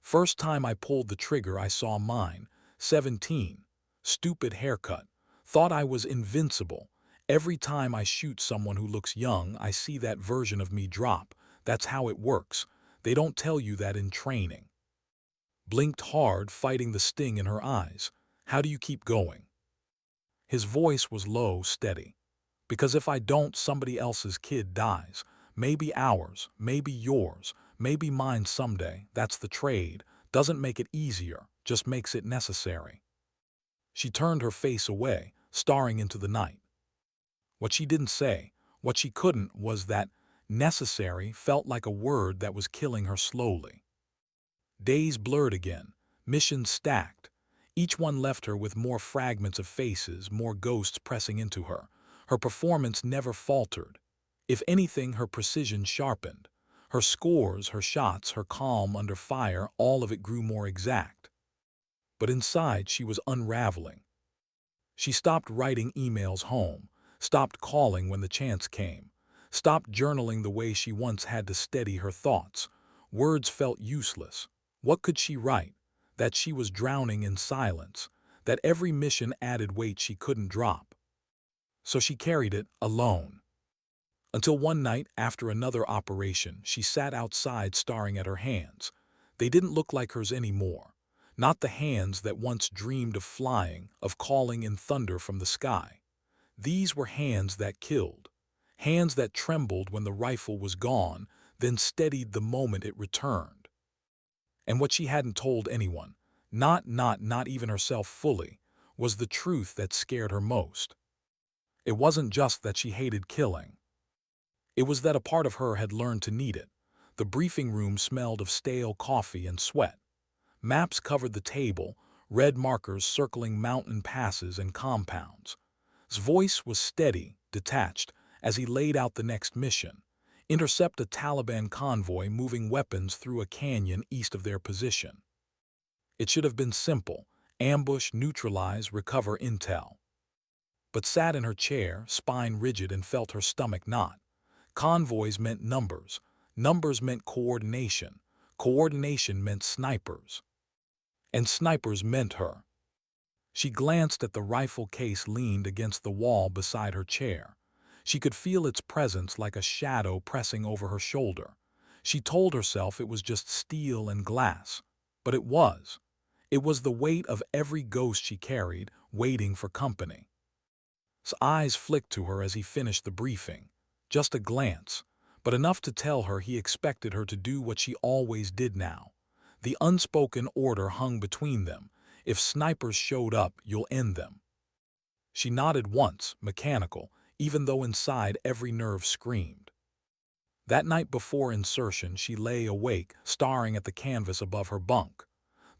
First time I pulled the trigger I saw mine. 17. Stupid haircut. Thought I was invincible. Every time I shoot someone who looks young, I see that version of me drop. That's how it works. They don't tell you that in training. Blinked hard, fighting the sting in her eyes. How do you keep going? His voice was low, steady. Because if I don't, somebody else's kid dies. Maybe ours, maybe yours, maybe mine someday. That's the trade. Doesn't make it easier, just makes it necessary. She turned her face away, staring into the night. What she didn't say, what she couldn't, was that necessary felt like a word that was killing her slowly. Days blurred again, missions stacked. Each one left her with more fragments of faces, more ghosts pressing into her. Her performance never faltered. If anything, her precision sharpened. Her scores, her shots, her calm under fire, all of it grew more exact. But inside, she was unraveling. She stopped writing emails home, stopped calling when the chance came, stopped journaling the way she once had to steady her thoughts. Words felt useless. What could she write? That she was drowning in silence, that every mission added weight she couldn't drop. So she carried it alone. Until one night, after another operation, she sat outside staring at her hands. They didn't look like hers anymore. Not the hands that once dreamed of flying, of calling in thunder from the sky. These were hands that killed. Hands that trembled when the rifle was gone, then steadied the moment it returned. And what she hadn't told anyone, not even herself fully, was the truth that scared her most. It wasn't just that she hated killing. It was that a part of her had learned to need it. The briefing room smelled of stale coffee and sweat. Maps covered the table, red markers circling mountain passes and compounds. His voice was steady, detached, as he laid out the next mission: intercept a Taliban convoy moving weapons through a canyon east of their position. It should have been simple: ambush, neutralize, recover intel. But sat in her chair, spine rigid, and felt her stomach knot. Convoys meant numbers. Numbers meant coordination. Coordination meant snipers. And snipers meant her. She glanced at the rifle case leaned against the wall beside her chair. She could feel its presence like a shadow pressing over her shoulder. She told herself it was just steel and glass. But it was. It was the weight of every ghost she carried, waiting for company. His eyes flicked to her as he finished the briefing. Just a glance, but enough to tell her he expected her to do what she always did now. The unspoken order hung between them: if snipers showed up, you'll end them. She nodded once, mechanical, even though inside every nerve screamed. That night before insertion, she lay awake, staring at the canvas above her bunk.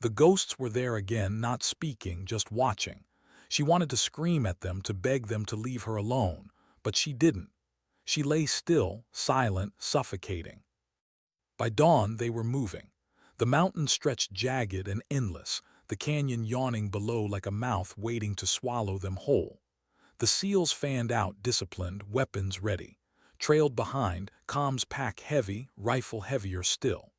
The ghosts were there again, not speaking, just watching. She wanted to scream at them, to beg them to leave her alone, but she didn't. She lay still, silent, suffocating. By dawn, they were moving. The mountain stretched jagged and endless, the canyon yawning below like a mouth waiting to swallow them whole. The SEALs fanned out, disciplined, weapons ready. Trailed behind, comms pack heavy, rifle heavier still.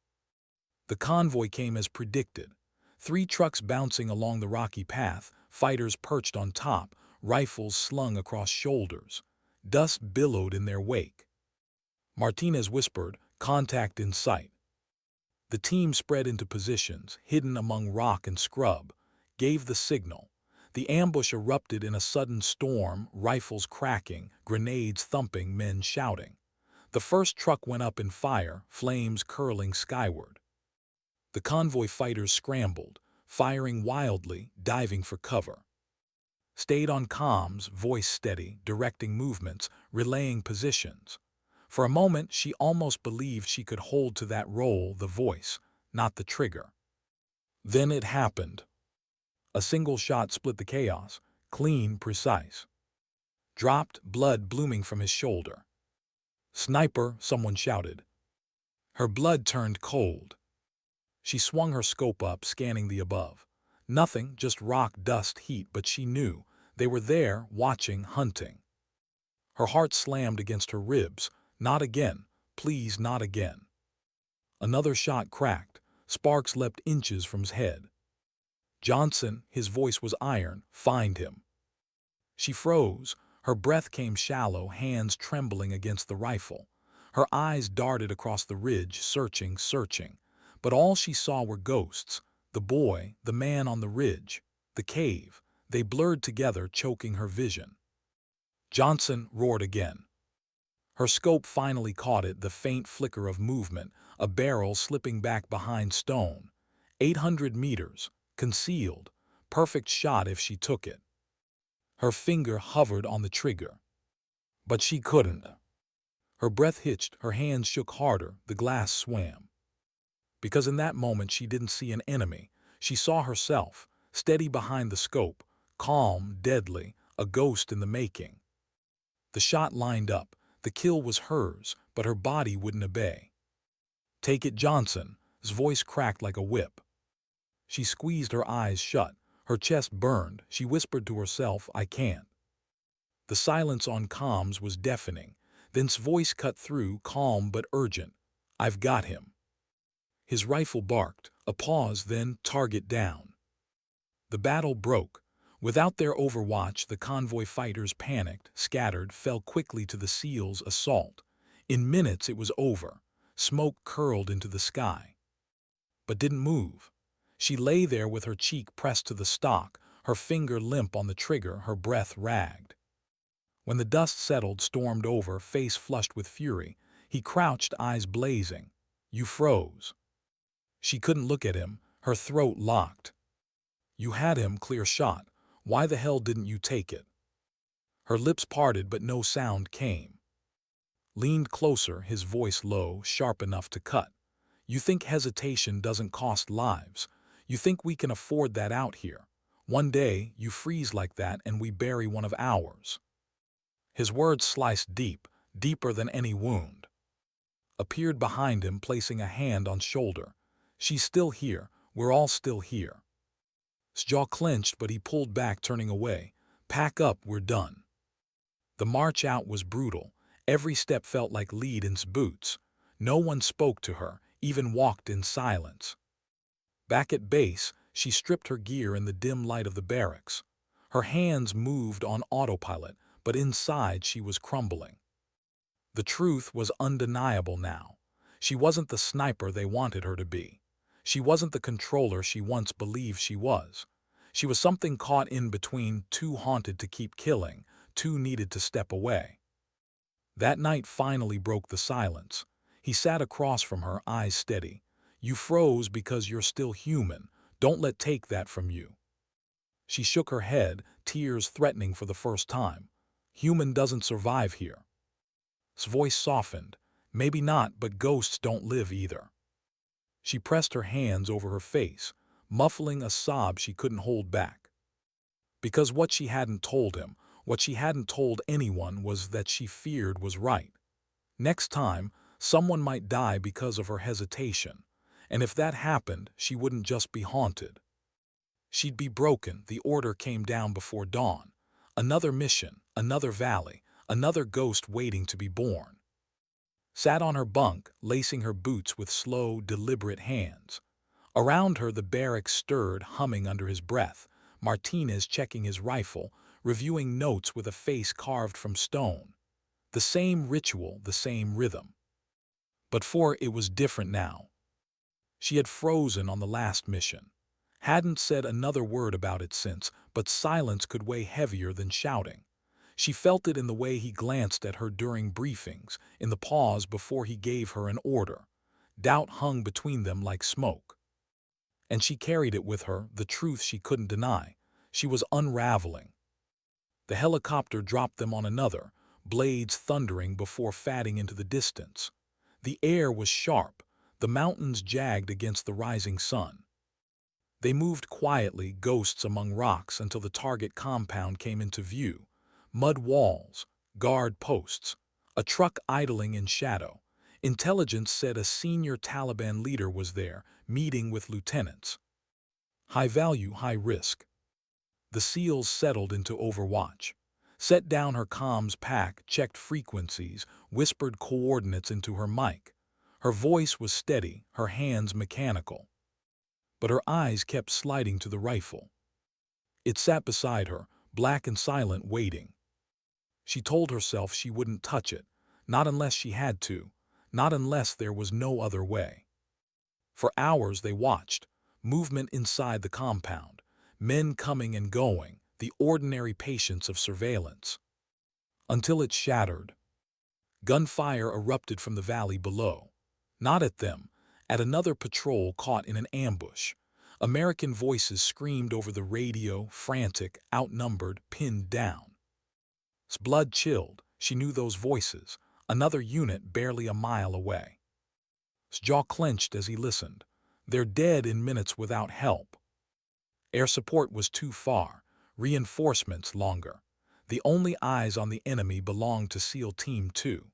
The convoy came as predicted. 3 trucks bouncing along the rocky path, fighters perched on top, rifles slung across shoulders. Dust billowed in their wake. Martinez whispered, "Contact in sight." The team spread into positions, hidden among rock and scrub, gave the signal. The ambush erupted in a sudden storm, rifles cracking, grenades thumping, men shouting. The first truck went up in fire, flames curling skyward. The convoy fighters scrambled, firing wildly, diving for cover. Stayed on comms, voice steady, directing movements, relaying positions. For a moment, she almost believed she could hold to that role, the voice, not the trigger. Then it happened. A single shot split the chaos, clean, precise. Dropped, blood blooming from his shoulder. "Sniper," someone shouted. Her blood turned cold. She swung her scope up, scanning the above. Nothing, just rock, dust, heat, but she knew. They were there, watching, hunting. Her heart slammed against her ribs. Not again. Please, not again. Another shot cracked. Sparks leapt inches from his head. Johnson, his voice was iron, find him. She froze. Her breath came shallow, hands trembling against the rifle. Her eyes darted across the ridge, searching, searching. But all she saw were ghosts. The boy, the man on the ridge, the cave. They blurred together, choking her vision. Johnson roared again. Her scope finally caught it, the faint flicker of movement, a barrel slipping back behind stone. 800 meters, concealed, perfect shot if she took it. Her finger hovered on the trigger. But she couldn't. Her breath hitched, her hands shook harder, the glass swam. Because in that moment she didn't see an enemy. She saw herself, steady behind the scope, calm, deadly, a ghost in the making. The shot lined up. The kill was hers, but her body wouldn't obey. Take it, Johnson. His voice cracked like a whip. She squeezed her eyes shut. Her chest burned. She whispered to herself, I can't. The silence on comms was deafening. Then's voice cut through, calm but urgent. I've got him. His rifle barked. A pause, then target down. The battle broke. Without their overwatch, the convoy fighters panicked, scattered, fell quickly to the SEALs' assault. In minutes it was over. Smoke curled into the sky. But didn't move. She lay there with her cheek pressed to the stock, her finger limp on the trigger, her breath ragged. When the dust settled, stormed over, face flushed with fury, he crouched, eyes blazing. You froze. She couldn't look at him, her throat locked. You had him, clear shot. Why the hell didn't you take it? Her lips parted, but no sound came. Leaned closer, his voice low, sharp enough to cut. You think hesitation doesn't cost lives. You think we can afford that out here. One day, you freeze like that and we bury one of ours. His words sliced deep, deeper than any wound. Appeared behind him, placing a hand on shoulder. She's still here. We're all still here. His jaw clenched, but he pulled back, turning away. Pack up, we're done. The march out was brutal. Every step felt like lead in boots. No one spoke to her, even walked in silence. Back at base, she stripped her gear in the dim light of the barracks. Her hands moved on autopilot, but inside she was crumbling. The truth was undeniable now. She wasn't the sniper they wanted her to be. She wasn't the controller she once believed she was. She was something caught in between, too haunted to keep killing, too needed to step away. That night finally broke the silence. He sat across from her, eyes steady. You froze because you're still human. Don't let take that from you. She shook her head, tears threatening for the first time. Human doesn't survive here. His voice softened. Maybe not, but ghosts don't live either. She pressed her hands over her face, muffling a sob she couldn't hold back. Because what she hadn't told him, what she hadn't told anyone, was that she feared was right. Next time, someone might die because of her hesitation. And if that happened, she wouldn't just be haunted. She'd be broken. The order came down before dawn. Another mission, another valley, another ghost waiting to be born. Sat on her bunk, lacing her boots with slow, deliberate hands. Around her the barracks stirred, humming under his breath, Martinez checking his rifle, reviewing notes with a face carved from stone. The same ritual, the same rhythm. But it was different now. She had frozen on the last mission. Hadn't said another word about it since, but silence could weigh heavier than shouting. She felt it in the way he glanced at her during briefings, in the pause before he gave her an order. Doubt hung between them like smoke. And she carried it with her, the truth she couldn't deny. She was unraveling. The helicopter dropped them on another, blades thundering before fading into the distance. The air was sharp, the mountains jagged against the rising sun. They moved quietly, ghosts among rocks, until the target compound came into view. Mud walls, guard posts, a truck idling in shadow. Intelligence said a senior Taliban leader was there, meeting with lieutenants. High value, high risk. The SEALs settled into Overwatch. Set down her comms pack, checked frequencies, whispered coordinates into her mic. Her voice was steady, her hands mechanical. But her eyes kept sliding to the rifle. It sat beside her, black and silent, waiting. She told herself she wouldn't touch it, not unless she had to, not unless there was no other way. For hours they watched, movement inside the compound, men coming and going, the ordinary patience of surveillance. Until it shattered. Gunfire erupted from the valley below. Not at them, at another patrol caught in an ambush. American voices screamed over the radio, frantic, outnumbered, pinned down. His blood chilled. She knew those voices, another unit barely a mile away. His jaw clenched as he listened. They're dead in minutes without help. Air support was too far, reinforcements longer. The only eyes on the enemy belonged to SEAL Team 2.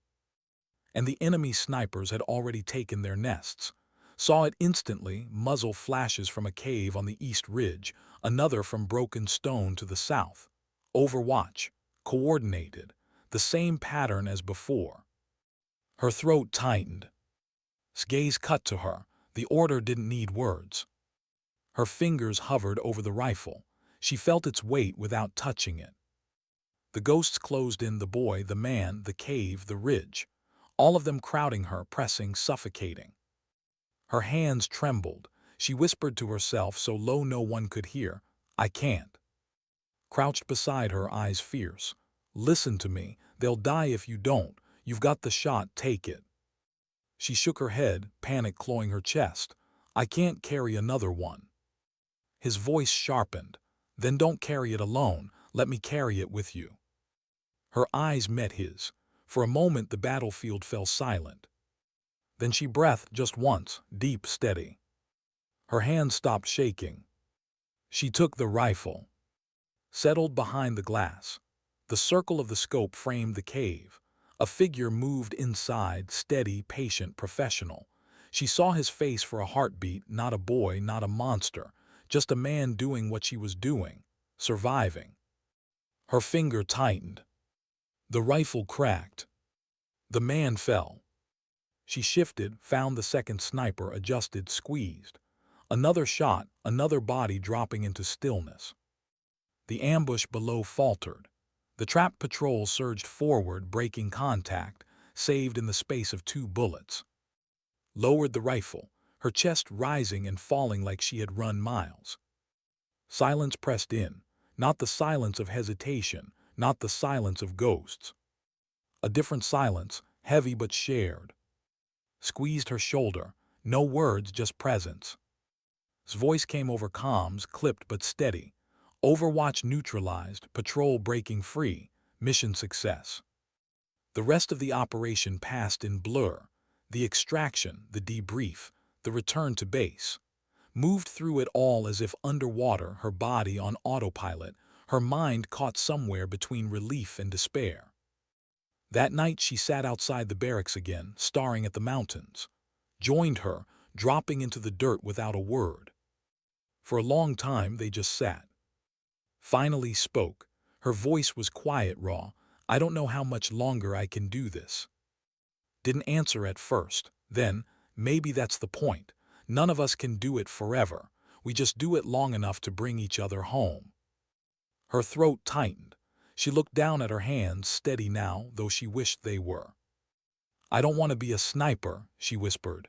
And the enemy snipers had already taken their nests. Saw it instantly, muzzle flashes from a cave on the east ridge, another from Broken Stone to the south. Overwatch, coordinated, the same pattern as before. Her throat tightened. His gaze cut to her. The order didn't need words. Her fingers hovered over the rifle. She felt its weight without touching it. The ghosts closed in, the boy, the man, the cave, the ridge. All of them crowding her, pressing, suffocating. Her hands trembled. She whispered to herself so low no one could hear, "I can't." Crouched beside her, eyes fierce. "Listen to me. They'll die if you don't. You've got the shot, take it." She shook her head, panic clawing her chest. "I can't carry another one." His voice sharpened. "Then don't carry it alone. Let me carry it with you." Her eyes met his. For a moment the battlefield fell silent. Then she breathed just once, deep, steady. Her hands stopped shaking. She took the rifle. Settled behind the glass. The circle of the scope framed the cave. A figure moved inside, steady, patient, professional. She saw his face for a heartbeat, not a boy, not a monster, just a man doing what she was doing, surviving. Her finger tightened. The rifle cracked. The man fell. She shifted, found the second sniper, adjusted, squeezed. Another shot, another body dropping into stillness. The ambush below faltered. The trapped patrol surged forward, breaking contact, saved in the space of 2 bullets. Lowered the rifle, her chest rising and falling like she had run miles. Silence pressed in, not the silence of hesitation, not the silence of ghosts. A different silence, heavy but shared. Squeezed her shoulder, no words, just presence. His voice came over comms, clipped but steady. Overwatch neutralized, patrol breaking free, mission success. The rest of the operation passed in blur. The extraction, the debrief, the return to base. Moved through it all as if underwater, her body on autopilot, her mind caught somewhere between relief and despair. That night she sat outside the barracks again, staring at the mountains. Joined her, dropping into the dirt without a word. For a long time they just sat. Finally spoke. Her voice was quiet, raw. "I don't know how much longer I can do this." Didn't answer at first. Then, maybe that's the point. None of us can do it forever. We just do it long enough to bring each other home. Her throat tightened. She looked down at her hands, steady now, though she wished they were. "I don't want to be a sniper," she whispered.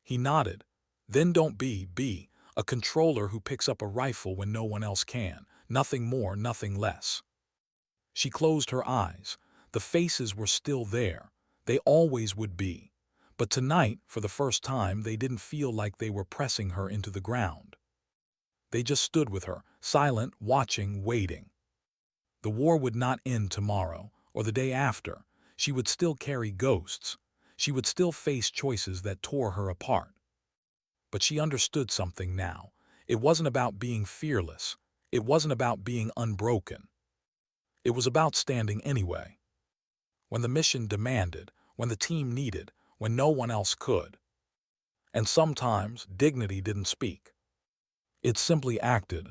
He nodded. "Then don't be a controller who picks up a rifle when no one else can. Nothing more, nothing less." She closed her eyes. The faces were still there. They always would be. But tonight, for the first time, they didn't feel like they were pressing her into the ground. They just stood with her, silent, watching, waiting. The war would not end tomorrow, or the day after. She would still carry ghosts. She would still face choices that tore her apart. But she understood something now. It wasn't about being fearless. It wasn't about being unbroken. It was about standing anyway. When the mission demanded, when the team needed, when no one else could. And sometimes dignity didn't speak. It simply acted,